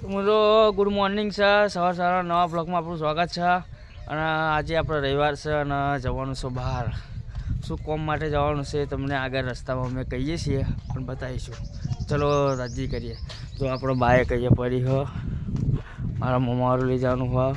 મિત્રો good morning છે. સવાર નવા બ્લોગમાં આપણું સ્વાગત છે. અને આજે આપણે રવિવાર છે અને જવાનું છે બહાર. શું કોમ માટે જવાનું છે તમને આગળ રસ્તામાં અમે કહીએ છીએ પણ બતાવીશું. ચલો રાજી કરીએ. જો આપણો બાઇક અહીંયા પડી હો, મારા મમ્માવાળું લઈ જવાનું હોય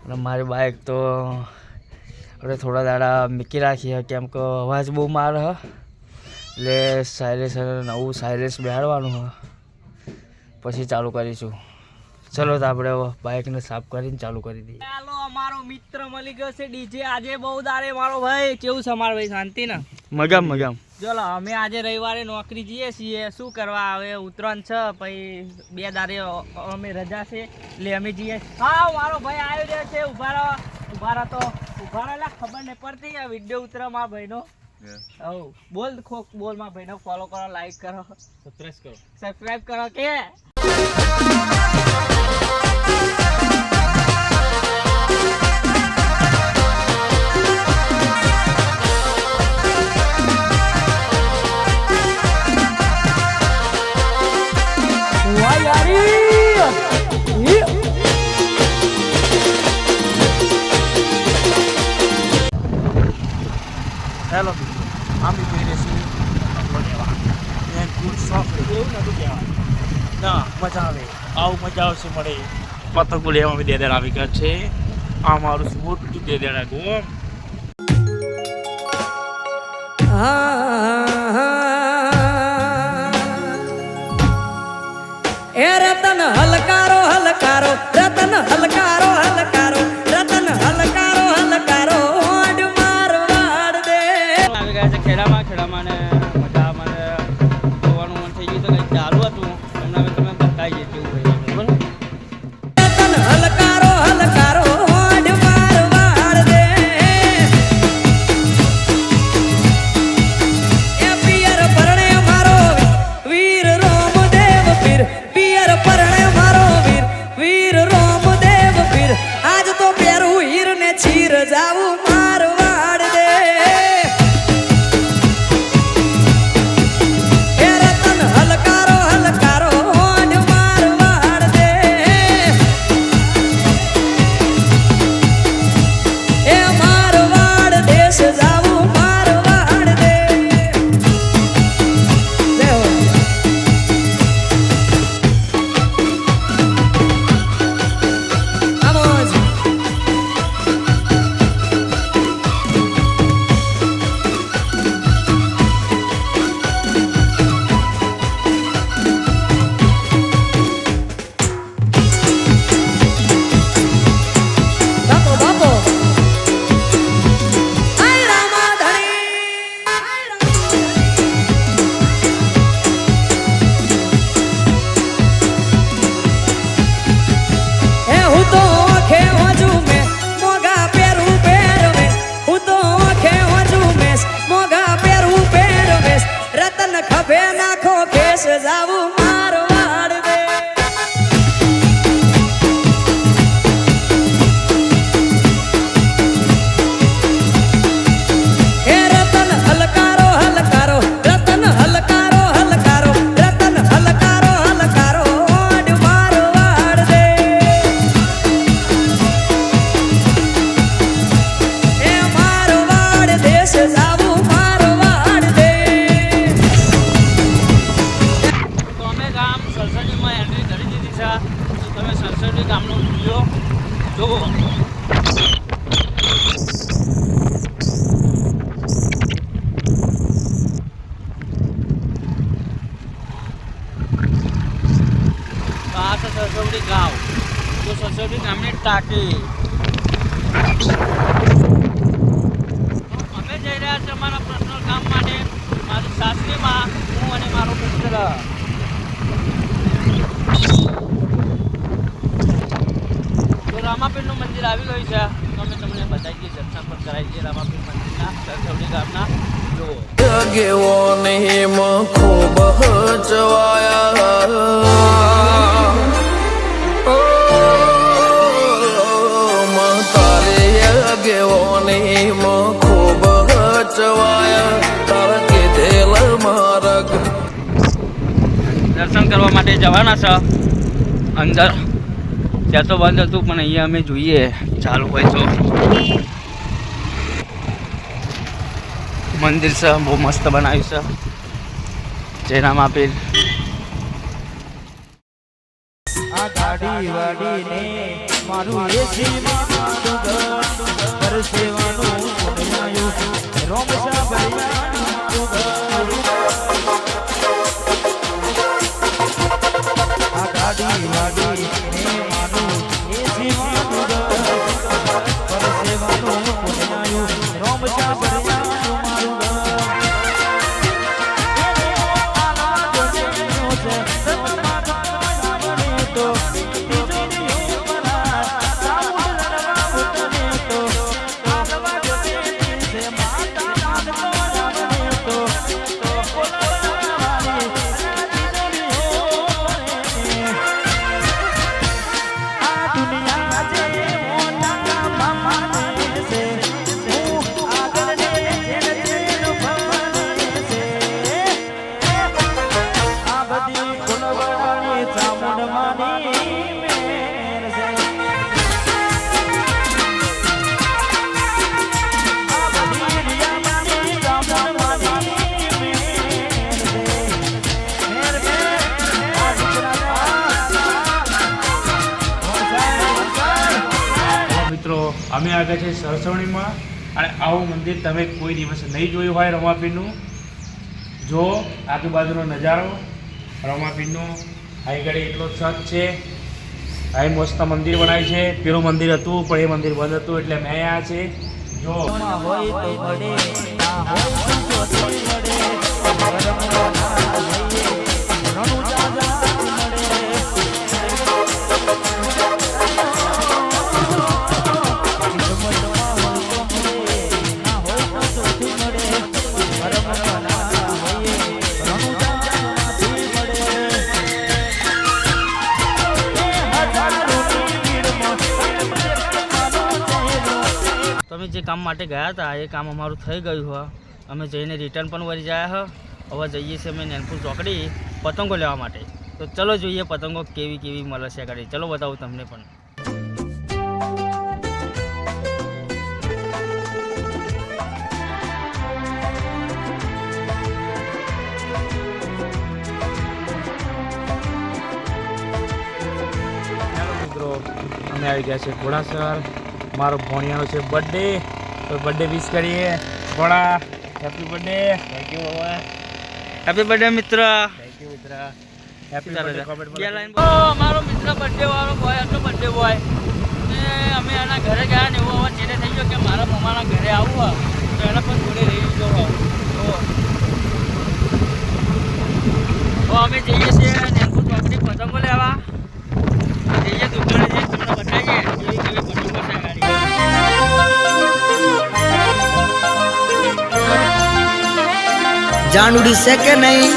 અને મારી બાઇક તો આપણે થોડા દાડા મૂકી રાખીએ કેમ કે અવાજ બહુ મારે હ, એટલે સાયલેન્સ નવું સાયલેન્સ બેહાડવાનું હોય પછી ચાલુ કરીશું. ચલો તો આપણે બાઇકને સાફ કરીને ચાલુ કરી દઈએ. ચાલો અમારો મિત્ર મળી ગયો છે ડીજે. આજે બહુ દાડે મારો ભાઈ કેવું છે અમારો ભાઈ? શાંતિ ને? મગામ. ચલો અમે આજે રવિવારે નોકરી જઈએ છીએ. શું કરવા, હવે ઉત્તરાયણ છે પછી 2 દાડે અમે રજા છે એટલે અમે જઈએ. હા મારો ભાઈ આવી રહ્યો છે. ઉભા રહો તો ખબર નહીં પડતી આ વિડીયો ઉતરા મારા ભાઈનો. બોલ મારા ભાઈનો ફોલો કરો, લાઈક કરો, સબસ્ક્રાઇબ કરો કે હેલો મિત્રો, આમ જોઈ રહેશું એવું નતું કહેવાય ના. મજા આવે, આવું મજા આવશે મળે. પતંગો લેવા અમે દેદેડ આવી ગયા છે. આ મારું મોટું દેદેડા ગોમ. એ રતન હલકારો હલકારો, રતન હલકારો હલકારો, રતન હલકારો હલકારો, ઓડ મારવાડ દે. આવી ગયા છે ખેડામાં ને મજા મને જોવાનું મન થઈ ગયું તો કંઈક ચાલુ હતું. તમને હવે તમે બતાવીએ કેવું હોય બરાબર. રતન હલકારો હલકારો, ઓડ મારવાડ દે. એ પિયર પરણે મારો વીર રોમદેવ પીર, પિયર પરણે મારો વીર રોમદેવ પીર. આજ તો પેરું હીર ને ચીર જાવું મારવાડ દે. એ રતન હલકારો હલકારો, ઓડ મારવાડ દે. એ મારવાડ દેશ જાવું મારવાડ દે. જય હો. Vamos. Bapo. Ay Ramadhani. હે હું તો આંખે વાંચું મેં મોગા પહેરું પહેરવેશ, હું તો આંખે વાંચું મેં મોગા પહેરું પહેરવેશ. રતન ખભે નાખો કેસ જાવું મારવાડ દે. હે રતન હલકારો હલકારો, રતન હલકારો હલકારો, રતન હલકારો હલકારો, ઓડ મારવાડ દે. એ મારવાડ દેશ જાવું મારવાડ દે. તો અમે ગામ સરસડીમાં એન્ટ્રી કરી દીધી છે. તો તમે સરસડી ગામનો વિડીયો જુઓ. તો આ છે સરસવડી ગામ. તો સરસવડી ગામની ટાંકી. અમે જઈ રહ્યા છીએ અમારા પર્સનલ કામ માટે. મારી સાસરીમાં હું અને મારો મિત્ર. તો રામાપીરનું મંદિર આવી ગયું છે. તો અમે તમને બતાવી દઈએ, દર્શન પણ કરાવી દઈએ રામાપીર મંદિરના સરસવડી ગામના. જુઓ જગેવો નહીં ખૂબ ચવાયા, તારે જગેવો નહીં ખૂબ ચવાયા, તારા કીધેલ માર્ગ દર્શન કરવા માટે જવાના છે. અંદર ત્યાં તો બંધ હતું, પણ અહીંયા અમે જોઈએ ચાલુ હોય તો મંદિર છે, બહુ મસ્ત બનાવ્યું છે જયરામ આપેલ. આ ગાડી વાડીને મારું એસી માં પરસેવાનું પુણ્યાયું રોમસા ભર્યા આ ગાડી વાડીને મારું એસી માં પરસેવાનું પુણ્યાયું રોમસા ભર્યા અમે આગળ છે સરસવણીમાં, અને આવું મંદિર તમે કોઈ દિવસ નહીં જોયું હોય રમાપીરનું. જો આજુબાજુનો નજારો રમાપીરનો આગળ એટલો સચ છે. આ મસ્ત મંદિર બનાવ્યું છે. પેલું મંદિર હતું પણ એ મંદિર બંધ હતું એટલે અમે આવ્યા છે. જો તમે જે કામ માટે ગયા હતા એ કામ અમારું થઈ ગયું હોય. અમે જઈને રિટર્ન પણ વળી જાય હ. હવે જઈએ છીએ અમે નેનપુર ચોકડી પતંગો લેવા માટે. તો ચલો જોઈએ પતંગો કેવી કેવી મળે છે આગળ. ચલો બતાવું તમને પણ. મિત્રો અમે આવી ગયા છે ઘોડાસર. મારો ભોણિયાનો છે બર્થડે, તો બર્થડે વિશ કરીએ. ઘોડા happy birthday. Thank you Baba. Happy birthday મિત્ર. થેન્ક યુ મિત્ર. Happy birthday. અમારો મિત્ર બર્થડે વાળો બોય હતો, બર્થડે બોય. અમે એના ઘરે ગયા ને એવું હવે તેને થઈ ગયો કે મારા મમ્માના ઘરે આવવું તો એને પણ જોડે રહી ગયો. તો અમે જઈએ છીએ નેનપુર ચોકડી પતંગો લેવા. જઈએ દુકાને જઈએ તમને બતાવીએ કેવી કેવી પતંગો છે ગાડી. જાનુડી છે કે નહીં?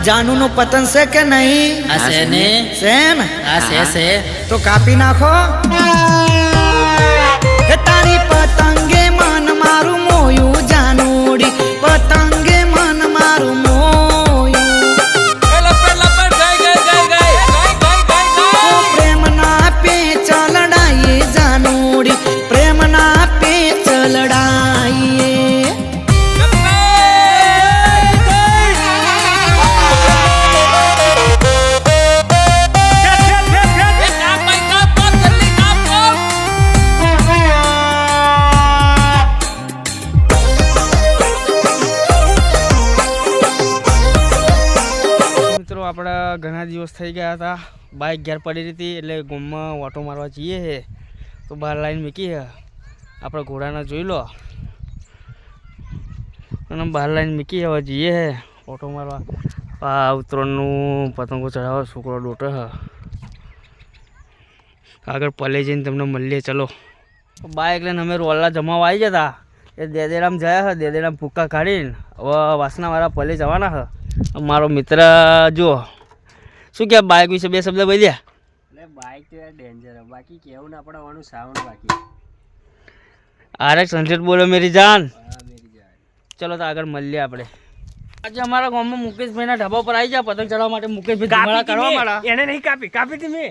जानू नो पतंग से के नहीं? आसे ने सेन आसे से तो कापी नाखो. हे तारी पतंगे मन मारू मोयू जानूडी, पतंगे मन मारू मोयू. प्रेम ना पे चलड़ाई जानूडी, प्रेम ना पे चलड़ाई. દોસ્ત થઈ ગયા હતા. બાઇક ઘેર પડી રહી હતી એટલે ગામમાં ઓટો મારવા જઈએ છે. તો બહાર લાઈન મૂકી છે. આપણે ઘોડાને જોઈ લો અને બહાર લાઈન મૂકી હવે જઈએ છે ઓટો મારવા. આ ઉત્તરાયણનું પતંગો ચડાવવા છોકરો ડોટે છે. આગળ પલે જઈને તમને મળીએ. ચલો બાઇક લઈને અમે રોલા જમાવા આવી જતા એ દેદેરામ ગયા છે. દેદેરામ ભૂક્કા કાઢીને હવે વાસનાવાળા પલે જવાના છે. મારો મિત્ર જુઓ શું કે બાઇક વિશે બે શબ્દ બોલ્યા. એટલે બાઇક તો યાર ડેન્જર બાકી કેવું ના પડવાનું સાઉન્ડ બાકી RX 100 બોલો મેરી જાન. હા મેરી જાય ચલો તો આગળ મળીએ આપણે. આજે અમારા ગામમાં મુકેશભાઈના ઢાબા પર આવી જા પતંગ ચડાવવા માટે. મુકેશભાઈ ધુમાડા કરવા માંડા. એને નહીં કાપી તી મેં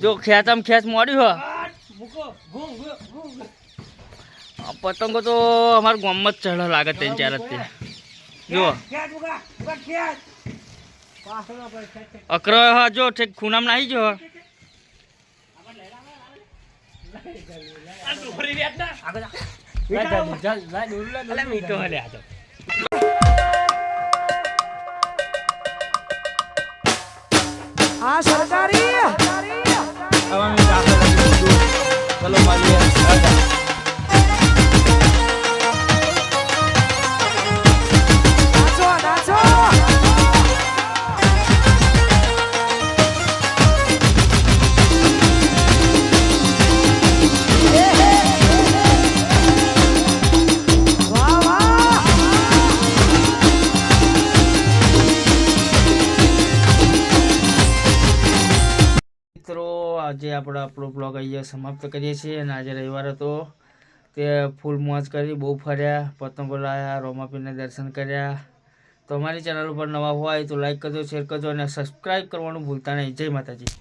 જો ખેંચામ ખેંચ મોડ્યું હો. આ પતંગો તો અમારા ગામમાં જ ચઢ લાગે 3-4 જ તે. જુઓ અકરો હા જો ઠેક ખૂનામ નાહી જો. મીઠો હલે આ તો આ સરકારી ચલો મળીએ. નાચો નાચો વાહ વાહ મિત્રો આજે આપણે આપણો બ્લોગ અહીંયા સમાપ્ત કરીએ છીએ. અને આજે રવિવાર હતો તે ફૂલ મોજ કરી, બહુ ફર્યા, પતંગો લાયા, રોમાપીરને દર્શન કર્યા. તો અમારી ચેનલ ઉપર નવા હોય તો લાઈક કરજો, શેર કરજો અને સબસ્ક્રાઈબ કરવાનું ભૂલતા નહીં. જય માતાજી.